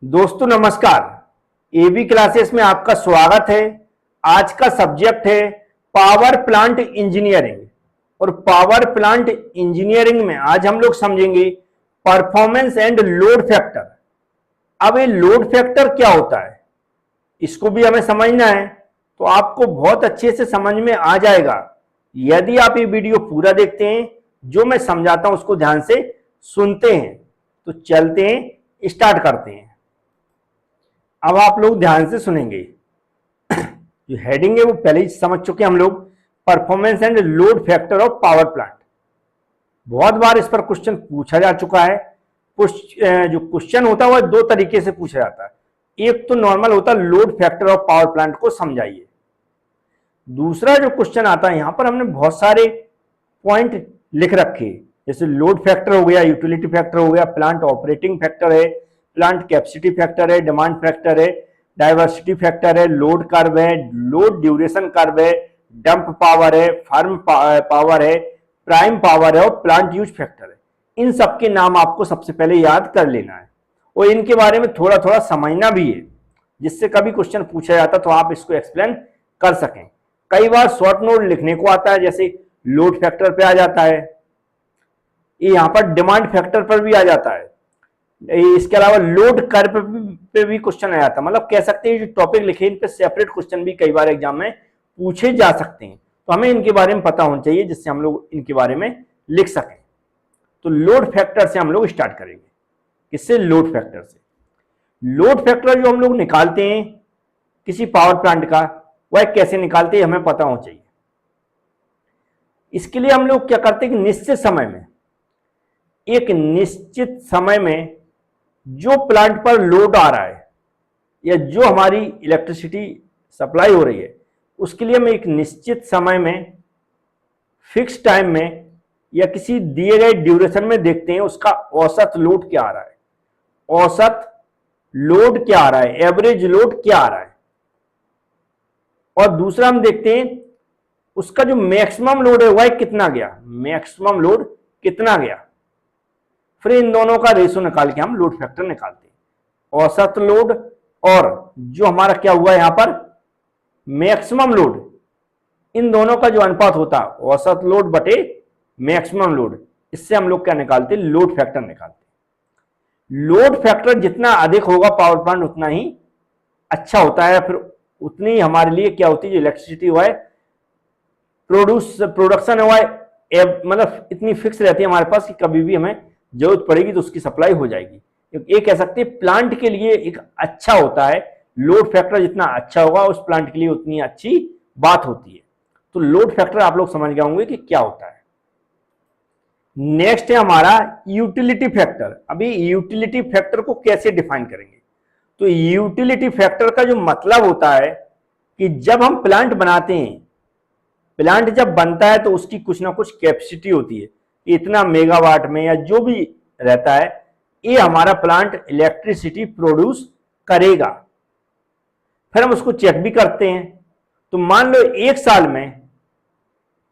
दोस्तों नमस्कार। AB classes में आपका स्वागत है। आज का सब्जेक्ट है पावर प्लांट इंजीनियरिंग और पावर प्लांट इंजीनियरिंग में आज हम लोग समझेंगे परफॉर्मेंस एंड लोड फैक्टर। अब ये लोड फैक्टर क्या होता है इसको भी हमें समझना है, तो आपको बहुत अच्छे से समझ में आ जाएगा यदि आप ये वीडियो पूरा देखते हैं। जो मैं समझाता हूं उसको ध्यान से सुनते हैं। तो चलते हैं, स्टार्ट करते हैं। अब आप लोग ध्यान से सुनेंगे। जो हेडिंग है वो पहले ही समझ चुके हम लोग, performance and load factor of power plant. बहुत बार इस पर क्वेश्चन पूछा जा चुका है। जो क्वेश्चन होता है वह दो तरीके से पूछा जाता है। एक तो नॉर्मल होता है load factor of power plant को समझाइए। दूसरा जो क्वेश्चन आता है, यहां पर हमने बहुत सारे पॉइंट लिख रखे, जैसे लोड फैक्टर हो गया, यूटिलिटी फैक्टर हो गया, प्लांट ऑपरेटिंग फैक्टर है, प्लांट कैपेसिटी फैक्टर है, डिमांड फैक्टर है, डाइवर्सिटी फैक्टर है, लोड कर्व है, लोड ड्यूरेशन कर्व है, डंप पावर है, फर्म पावर है, प्राइम पावर है और प्लांट यूज फैक्टर है। इन सब के नाम आपको सबसे पहले याद कर लेना है और इनके बारे में थोड़ा थोड़ा समझना भी है, जिससे कभी क्वेश्चन पूछा जाता तो आप इसको एक्सप्लेन कर सकें। कई बार शॉर्ट नोट लिखने को आता है, जैसे लोड फैक्टर पे आ जाता है, ये यहां पर डिमांड फैक्टर पर भी आ जाता है, इसके अलावा लोड कर्व पे भी क्वेश्चन आ जाता है। मतलब कह सकते हैं जो टॉपिक लिखे इन पे सेपरेट क्वेश्चन भी कई बार एग्जाम में पूछे जा सकते हैं, तो हमें इनके बारे में पता होना चाहिए जिससे हम लोग इनके बारे में लिख सकें। तो लोड फैक्टर से हम लोग स्टार्ट करेंगे। किससे? लोड फैक्टर से। लोड फैक्टर जो हम लोग निकालते हैं किसी पावर प्लांट का, वह कैसे निकालते हैं हमें पता होना चाहिए। इसके लिए हम लोग क्या करते हैं कि निश्चित समय में, एक निश्चित समय में जो प्लांट पर लोड आ रहा है या जो हमारी इलेक्ट्रिसिटी सप्लाई हो रही है, उसके लिए हम एक निश्चित समय में, फिक्स टाइम में या किसी दिए गए ड्यूरेशन में देखते हैं उसका औसत लोड क्या आ रहा है। औसत लोड क्या आ रहा है, एवरेज लोड क्या आ रहा है। और दूसरा हम देखते हैं उसका जो मैक्सिमम लोड है वह कितना गया, मैक्सिमम लोड कितना गया। फिर इन दोनों का रेशो निकाल के हम लोड फैक्टर निकालते हैं। औसत लोड और जो हमारा क्या हुआ यहां पर मैक्सिमम लोड, इन दोनों का जो अनुपात होता है औसत लोड बटे मैक्सिमम लोड, इससे हम लोग क्या निकालते हैं, लोड फैक्टर निकालते हैं। लोड फैक्टर जितना अधिक होगा पावर प्लांट उतना ही अच्छा होता है, फिर उतनी हमारे लिए क्या होती है, जो इलेक्ट्रिसिटी हुआ है प्रोडक्शन हुआ है, मतलब इतनी फिक्स रहती है हमारे पास कि कभी भी हमें जरूरत पड़ेगी तो उसकी सप्लाई हो जाएगी। ये कह सकते हैं प्लांट के लिए एक अच्छा होता है। लोड फैक्टर जितना अच्छा होगा उस प्लांट के लिए उतनी अच्छी बात होती है। तो लोड फैक्टर आप लोग समझ गए होंगे कि क्या होता है। नेक्स्ट है हमारा यूटिलिटी फैक्टर। अभी यूटिलिटी फैक्टर को कैसे डिफाइन करेंगे? तो यूटिलिटी फैक्टर का जो मतलब होता है कि जब हम प्लांट बनाते हैं, प्लांट जब बनता है तो उसकी कुछ ना कुछ कैपेसिटी होती है, इतना मेगावाट में या जो भी रहता है, ये हमारा प्लांट इलेक्ट्रिसिटी प्रोड्यूस करेगा। फिर हम उसको चेक भी करते हैं। तो मान लो एक साल में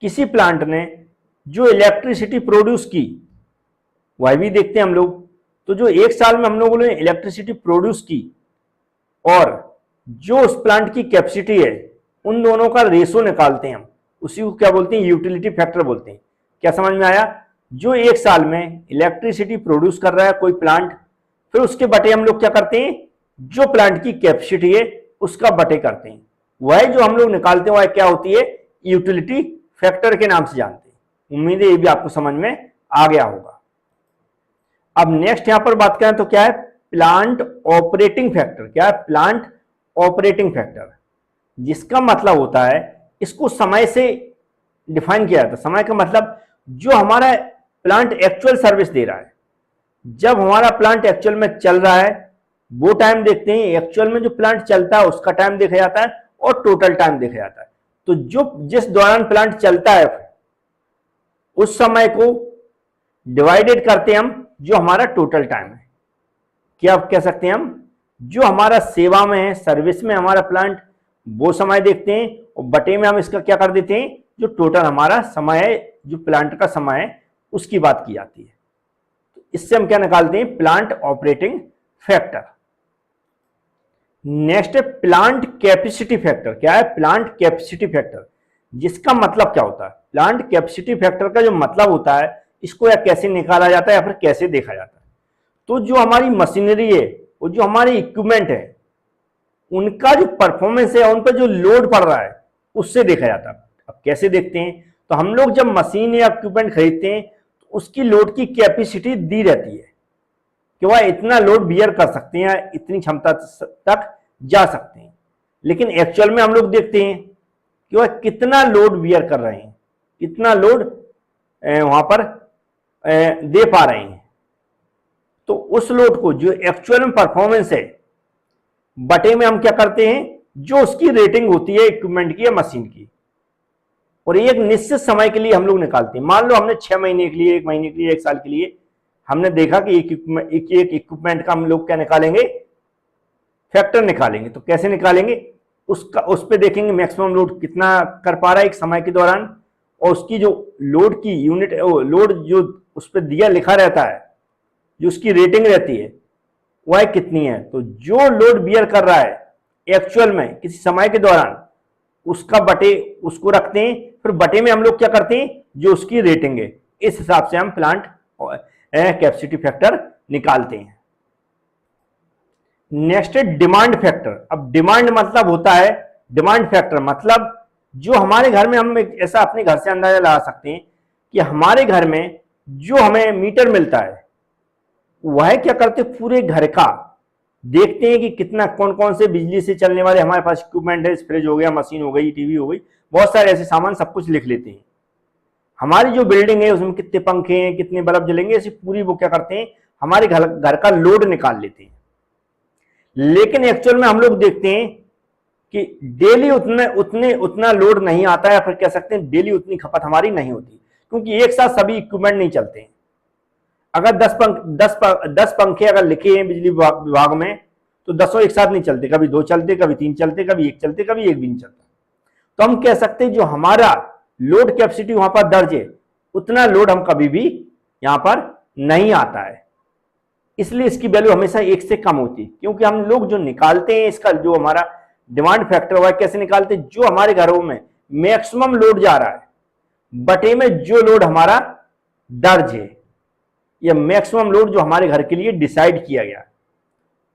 किसी प्लांट ने जो इलेक्ट्रिसिटी प्रोड्यूस की वह भी देखते हैं हम लोग। तो जो एक साल में हम लोगों ने इलेक्ट्रिसिटी प्रोड्यूस की और जो उस प्लांट की कैपेसिटी है, उन दोनों का रेशो निकालते हैं हम। उसी को क्या बोलते हैं, यूटिलिटी फैक्टर बोलते हैं। क्या समझ में आया? जो एक साल में इलेक्ट्रिसिटी प्रोड्यूस कर रहा है कोई प्लांट, फिर उसके बटे हम लोग क्या करते हैं, जो प्लांट की कैपेसिटी है उसका बटे करते हैं। वह जो हम लोग निकालते हैं वह क्या होती है, यूटिलिटी फैक्टर के नाम से जानते हैं। उम्मीद है ये भी आपको समझ में आ गया होगा। अब नेक्स्ट यहां पर बात करें तो क्या है, प्लांट ऑपरेटिंग फैक्टर। क्या है? प्लांट ऑपरेटिंग फैक्टर, जिसका मतलब होता है, इसको समय से डिफाइन किया जाता है। समय का मतलब जो हमारा प्लांट एक्चुअल सर्विस दे रहा है, जब हमारा प्लांट एक्चुअल में चल रहा है वो टाइम देखते हैं। एक्चुअल में जो प्लांट चलता है उसका टाइम देखा जाता है और टोटल टाइम देखा जाता है। तो जो जिस दौरान प्लांट चलता है उस समय को डिवाइडेड करते हैं हम जो हमारा टोटल टाइम है। क्या आप कह सकते हैं, हम जो हमारा सेवा में है, सर्विस में हमारा प्लांट, वो समय देखते हैं और बटे में हम इसका क्या कर देते हैं, जो टोटल हमारा समय है, जो प्लांट का समय है उसकी बात की जाती है। तो इससे हम क्या निकालते हैं, प्लांट ऑपरेटिंग फैक्टर। नेक्स्ट है प्लांट कैपेसिटी फैक्टर। क्या है प्लांट कैपेसिटी फैक्टर? जिसका मतलब क्या होता है? प्लांट कैपेसिटी फैक्टर का जो मतलब होता है, इसको या कैसे निकाला जाता है या फिर कैसे देखा जाता है? तो जो हमारी मशीनरी है और जो हमारे इक्विपमेंट है, उनका जो परफॉर्मेंस है, उन पर जो लोड पड़ रहा है, उससे देखा जाता है। अब कैसे देखते हैं? तो हम लोग जब मशीन या इक्विपमेंट खरीदते हैं तो उसकी लोड की कैपेसिटी दी रहती है कि वह इतना लोड बियर कर सकते हैं, इतनी क्षमता तक जा सकते हैं। लेकिन एक्चुअल में हम लोग देखते हैं कि वह कितना लोड बियर कर रहे हैं, कितना लोड वहां पर दे पा रहे हैं। तो उस लोड को जो एक्चुअल में परफॉर्मेंस है, बटे में हम क्या करते हैं, जो उसकी रेटिंग होती है इक्विपमेंट की या मशीन की, और एक निश्चित समय के लिए हम लोग निकालते हैं। मान लो हमने 6 महीने के लिए, 1 महीने के लिए, 1 साल के लिए हमने देखा कि एक इक्विपमेंट का हम लोग क्या निकालेंगे, फैक्टर निकालेंगे। तो कैसे निकालेंगे? उसका उस पर देखेंगे मैक्सिमम लोड कितना कर पा रहा है एक समय के दौरान, और उसकी जो लोड की यूनिट, लोड जो उस पर दिया लिखा रहता है, जो उसकी रेटिंग रहती है, वह कितनी है। तो जो लोड बियर कर रहा है एक्चुअल में किसी समय के दौरान, उसका बटे उसको रखते हैं, फिर बटे में हम लोग क्या करते हैं, जो उसकी रेटिंग है, इस हिसाब से हम प्लांट कैपेसिटी फैक्टर निकालते हैं। नेक्स्ट है डिमांड फैक्टर। अब डिमांड मतलब होता है, डिमांड फैक्टर मतलब जो हमारे घर में, हम ऐसा अपने घर से अंदाजा लगा सकते हैं कि हमारे घर में जो हमें मीटर मिलता है, वह क्या करते, पूरे घर का देखते हैं कि कितना, कौन कौन से बिजली से चलने वाले हमारे पास इक्विपमेंट है, फ्रिज हो गया, मशीन हो गई, टीवी हो गई, बहुत सारे ऐसे सामान, सब कुछ लिख लेते हैं। हमारी जो बिल्डिंग है उसमें कितने पंखे हैं, कितने बल्ब जलेंगे, ऐसी पूरी वो क्या करते हैं, हमारे घर का लोड निकाल लेते हैं। लेकिन एक्चुअल में हम लोग देखते हैं कि डेली उतना लोड नहीं आता है, या फिर कह सकते हैं डेली उतनी खपत हमारी नहीं होती, क्योंकि एक साथ सभी इक्विपमेंट नहीं चलते हैं। अगर 10 पंखे अगर लिखे हैं बिजली विभाग में, तो 10 एक साथ नहीं चलते, कभी 2 चलते, कभी 3 चलते, कभी 1 चलते, कभी 1 भी नहीं चलता। तो हम कह सकते हैं जो हमारा लोड कैपेसिटी वहां पर दर्ज है, उतना लोड हम कभी भी यहां पर नहीं आता है। इसलिए इसकी वैल्यू हमेशा 1 से कम होती है, क्योंकि हम लोग जो निकालते हैं इसका जो हमारा डिमांड फैक्टर हुआ, कैसे निकालते हैं, जो हमारे घरों में मैक्सिमम लोड जा रहा है, बटे में जो लोड हमारा दर्ज है, या मैक्सिमम लोड जो हमारे घर के लिए डिसाइड किया गया।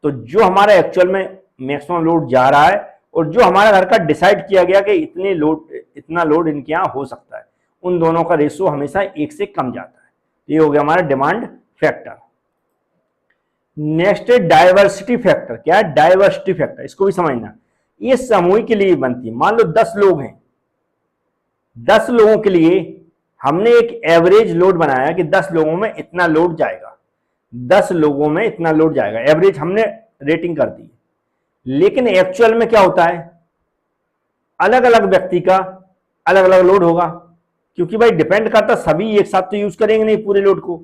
तो जो हमारा एक्चुअल में मैक्सिमम लोड जा रहा है, और जो हमारा घर का डिसाइड किया गया कि इतना लोड इनके यहां हो सकता है, उन दोनों का रेशियो हमेशा 1 से कम जाता है। ये हो गया हमारा डिमांड फैक्टर। नेक्स्ट है डाइवर्सिटी फैक्टर। क्या है डाइवर्सिटी फैक्टर? इसको भी समझना। ये समूह के लिए बनती है। मान लो 10 लोग हैं, 10 लोगों के लिए हमने एक एवरेज लोड बनाया कि 10 लोगों में इतना लोड जाएगा, 10 लोगों में इतना लोड जाएगा, एवरेज हमने रेटिंग कर दी। लेकिन एक्चुअल में क्या होता है, अलग अलग व्यक्ति का अलग अलग लोड होगा, क्योंकि भाई डिपेंड करता, सभी एक साथ तो यूज करेंगे नहीं पूरे लोड को।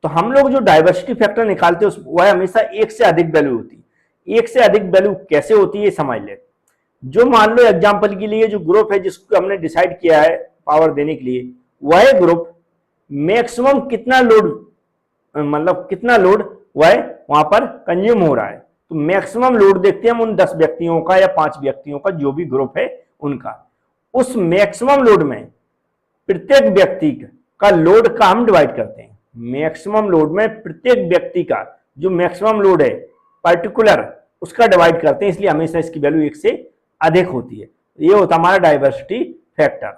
तो हम लोग जो डाइवर्सिटी फैक्टर निकालते हैं वह हमेशा 1 से अधिक वैल्यू होती है। 1 से अधिक वैल्यू कैसे होती है समझ ले। जो मान लो एग्जांपल के लिए जो ग्रुप है जिसको हमने डिसाइड किया है पावर देने के लिए, वह ग्रुप मैक्सिमम कितना लोड, मतलब कितना लोड वह वहां पर कंज्यूम हो रहा है। तो मैक्सिमम लोड देखते हैं हम उन 10 व्यक्तियों का या 5 व्यक्तियों का, जो भी ग्रुप है उनका। उस मैक्सिमम लोड में प्रत्येक व्यक्ति का लोड का हम डिवाइड करते हैं। मैक्सिमम लोड में प्रत्येक व्यक्ति का जो मैक्सिमम लोड है पर्टिकुलर, उसका डिवाइड करते हैं, इसलिए हमेशा इसकी वैल्यू 1 से अधिक होती है। ये होता है हमारा डाइवर्सिटी फैक्टर।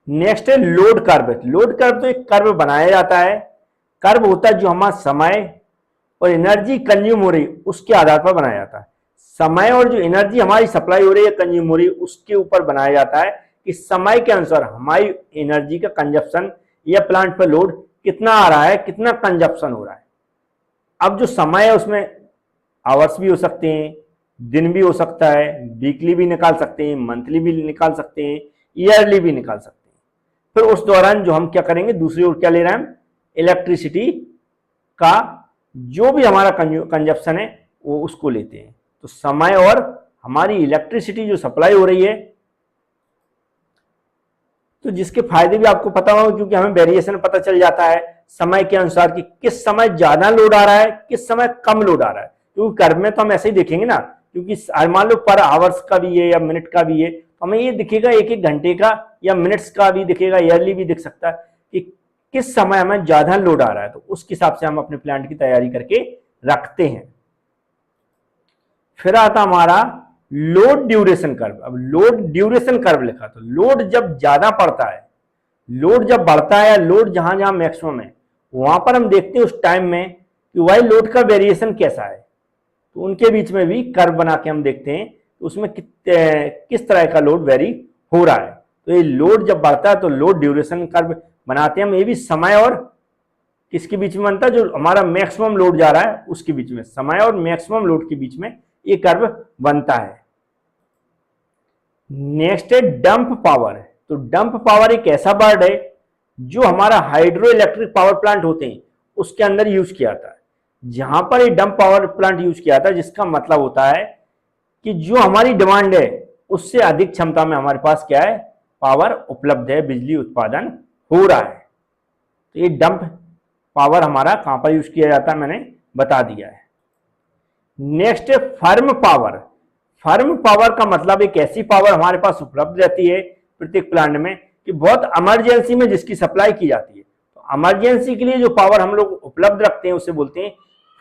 नेक्स्ट है लोड कर्व। लोड कर्व तो एक कर्व बनाया जाता है, कर्व होता है जो हमारा समय और एनर्जी कंज्यूम हो रही उसके आधार पर बनाया जाता है। समय और जो एनर्जी हमारी सप्लाई हो रही है, कंज्यूम हो रही है, उसके ऊपर बनाया जाता है कि समय के अनुसार हमारी एनर्जी का कंजप्शन या प्लांट पर लोड कितना आ रहा है, कितना कंजप्शन हो रहा है। अब जो समय है उसमें आवर्स भी हो सकते हैं, दिन भी हो सकता है, वीकली भी निकाल सकते हैं, मंथली भी निकाल सकते हैं, ईयरली भी निकाल सकते हैं। फिर उस दौरान जो हम क्या करेंगे, दूसरी ओर क्या ले रहे हैं हम, इलेक्ट्रिसिटी का जो भी हमारा कंजप्शन है वो उसको लेते हैं। तो समय और हमारी इलेक्ट्रिसिटी जो सप्लाई हो रही है, तो जिसके फायदे भी आपको पता होगा, क्योंकि हमें वेरिएशन पता चल जाता है समय के अनुसार कि किस समय ज्यादा लोड आ रहा है, किस समय कम लोड आ रहा है। क्योंकि कर्व में तो हम ऐसे ही देखेंगे ना, क्योंकि मान लो पर आवर्स का भी है या मिनट का भी है, तो हमें ये दिखेगा एक एक घंटे का या मिनट्स का भी दिखेगा, ईयरली भी दिख सकता है कि किस समय हमें ज्यादा लोड आ रहा है, तो उसके हिसाब से हम अपने प्लांट की तैयारी करके रखते हैं। फिर आता हमारा लोड ड्यूरेशन कर्व। अब लोड ड्यूरेशन कर्व लिखा, तो लोड जब ज्यादा पड़ता है, लोड जब बढ़ता है या लोड जहां जहां मैक्सिमम है, वहां पर हम देखते हैं उस टाइम में कि वाई लोड का वेरिएशन कैसा है, तो उनके बीच में भी कर्व बना के हम देखते हैं तो उसमें किस तरह का लोड वेरी हो रहा है। तो ये लोड जब बढ़ता है तो लोड ड्यूरेशन कर्व बनाते हैं हम, ये भी समय और किसके बीच में बनता है, जो हमारा मैक्सिमम लोड जा रहा है उसके बीच में, समय और मैक्सिमम लोड के बीच में ये कर्व बनता है। नेक्स्ट है डंप पावर। तो डंप पावर एक ऐसा वर्ड है जो हमारा हाइड्रो इलेक्ट्रिक पावर प्लांट होते हैं उसके अंदर यूज किया जाता है। जहां पर ये डंप पावर प्लांट यूज किया जाता है, जिसका मतलब होता है कि जो हमारी डिमांड है उससे अधिक क्षमता में हमारे पास क्या है, पावर उपलब्ध है, बिजली उत्पादन हो रहा है। तो ये डंप पावर हमारा कहां पर यूज किया जाता है मैंने बता दिया है। नेक्स्ट है फर्म पावर। फर्म पावर का मतलब एक ऐसी पावर हमारे पास उपलब्ध रहती है प्रत्येक प्लांट में कि बहुत इमरजेंसी में जिसकी सप्लाई की जाती है। तो इमरजेंसी के लिए जो पावर हम लोग उपलब्ध रखते हैं उसे बोलते हैं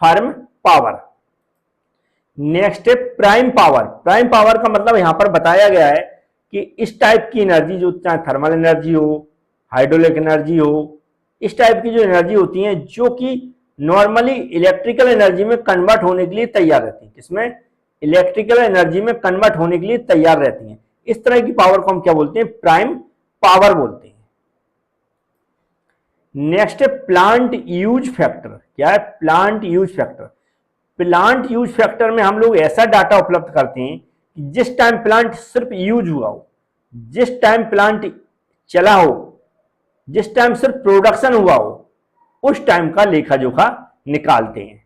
फर्म पावर। नेक्स्ट है प्राइम पावर। प्राइम पावर का मतलब यहां पर बताया गया है कि इस टाइप की एनर्जी, जो चाहे थर्मल एनर्जी हो, हाइड्रोलिक एनर्जी हो, इस टाइप की जो एनर्जी होती है जो कि नॉर्मली इलेक्ट्रिकल एनर्जी में कन्वर्ट होने के लिए तैयार रहती है। किसमें? इलेक्ट्रिकल एनर्जी में कन्वर्ट होने के लिए तैयार रहती हैं। इस तरह की पावर को हम क्या बोलते हैं? प्राइम पावर बोलते हैं। नेक्स्ट है प्लांट यूज फैक्टर। क्या है plant use factor? Plant use factor में हम लोग ऐसा डाटा उपलब्ध करते हैं कि जिस टाइम प्लांट सिर्फ यूज हुआ हो, जिस टाइम प्लांट चला हो, जिस टाइम सिर्फ प्रोडक्शन हुआ हो, उस टाइम का लेखा जोखा निकालते हैं।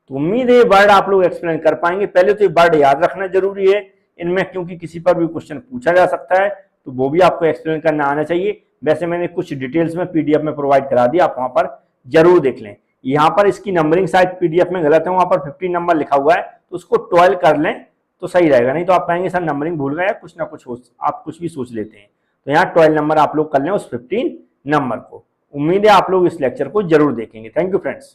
तो उम्मीद है ये वर्ड आप लोग एक्सप्लेन कर पाएंगे। पहले तो ये वर्ड याद रखना जरूरी है इनमें, क्योंकि किसी पर भी क्वेश्चन पूछा जा सकता है, तो वो भी आपको एक्सप्लेन करना आना चाहिए। वैसे मैंने कुछ डिटेल्स में पीडीएफ में प्रोवाइड करा दिया, आप वहां पर जरूर देख लें। यहाँ पर इसकी नंबरिंग शायद पीडीएफ में गलत है, वहां पर 15 नंबर लिखा हुआ है, तो उसको 12 कर लें तो सही रहेगा। नहीं तो आप कहेंगे सर नंबरिंग भूल गए, कुछ ना कुछ आप कुछ भी सोच लेते हैं। तो यहाँ 12 नंबर आप लोग कर लें उस 15 नंबर को। उम्मीद है आप लोग इस लेक्चर को जरूर देखेंगे। Thank you friends.